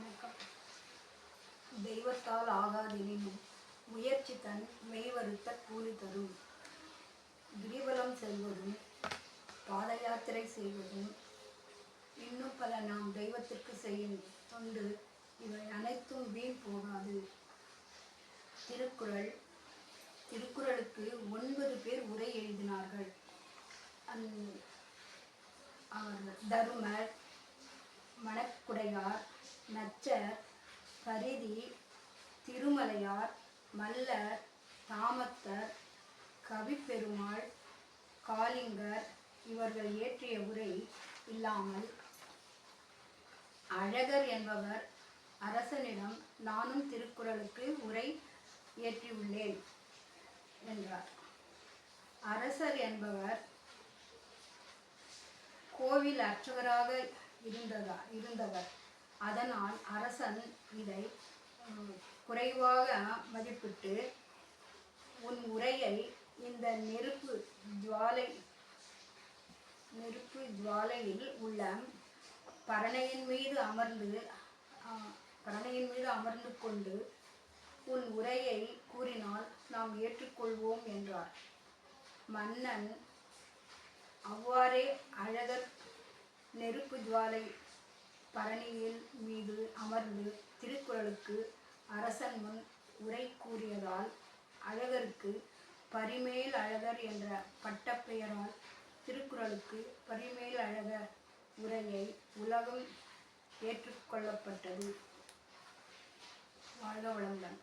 வணக்கம். தெய்வத்தால் ஆகாதெனினும் முயற்சி தன் மெய்வருத்த கூலி தரும். கிரிவலம் செல்வதும் பாத யாத்திரை செய்வதும் இன்னும் பல நாம் தெய்வத்திற்கு செய்யும் தொண்டு இவை அனைத்தும் வீண் போகாது. திருக்குறளுக்கு 9 பேர் உரை எழுதினார்கள். அவர் தருமர், மணக்குடையார், நச்சர், பரிதி, திருமலையார், மல்லர், தாமத்தர், கவிப்பெருமாள், காளிங்கர் இவர்கள் இயற்றிய உரை இல்லாமல் அழகர் என்பவர் அரசனிடம் நானும் திருக்குறளுக்கு உரை இயற்றியுள்ளேன் என்றார். அரசர் என்பவர் கோவில் அர்ச்சகராக இருந்தவர். அதனால் அரசன் இதை குறைவாக மதிப்பிட்டு, உன் உரையை இந்த நெருப்பு ஜுவாலையில் உள்ள பரணையின் மீது அமர்ந்து கொண்டு உன் உரையை கூறினால் நாம் ஏற்றுக்கொள்வோம் என்றார். மன்னன் அவ்வாறே அழகர் நெருப்பு ஜுவாலை பரணியின் மீது அமர்ந்து திருக்குறளுக்கு அரசன் முன் உரை கூறியதால் அழகருக்கு பரிமேல் அழகர் என்ற பட்டப்பெயரால் திருக்குறளுக்கு பரிமேல் அழகர் உரையை உலகம் ஏற்றுக்கொள்ளப்பட்டது. வாழ்க வளமுடன்.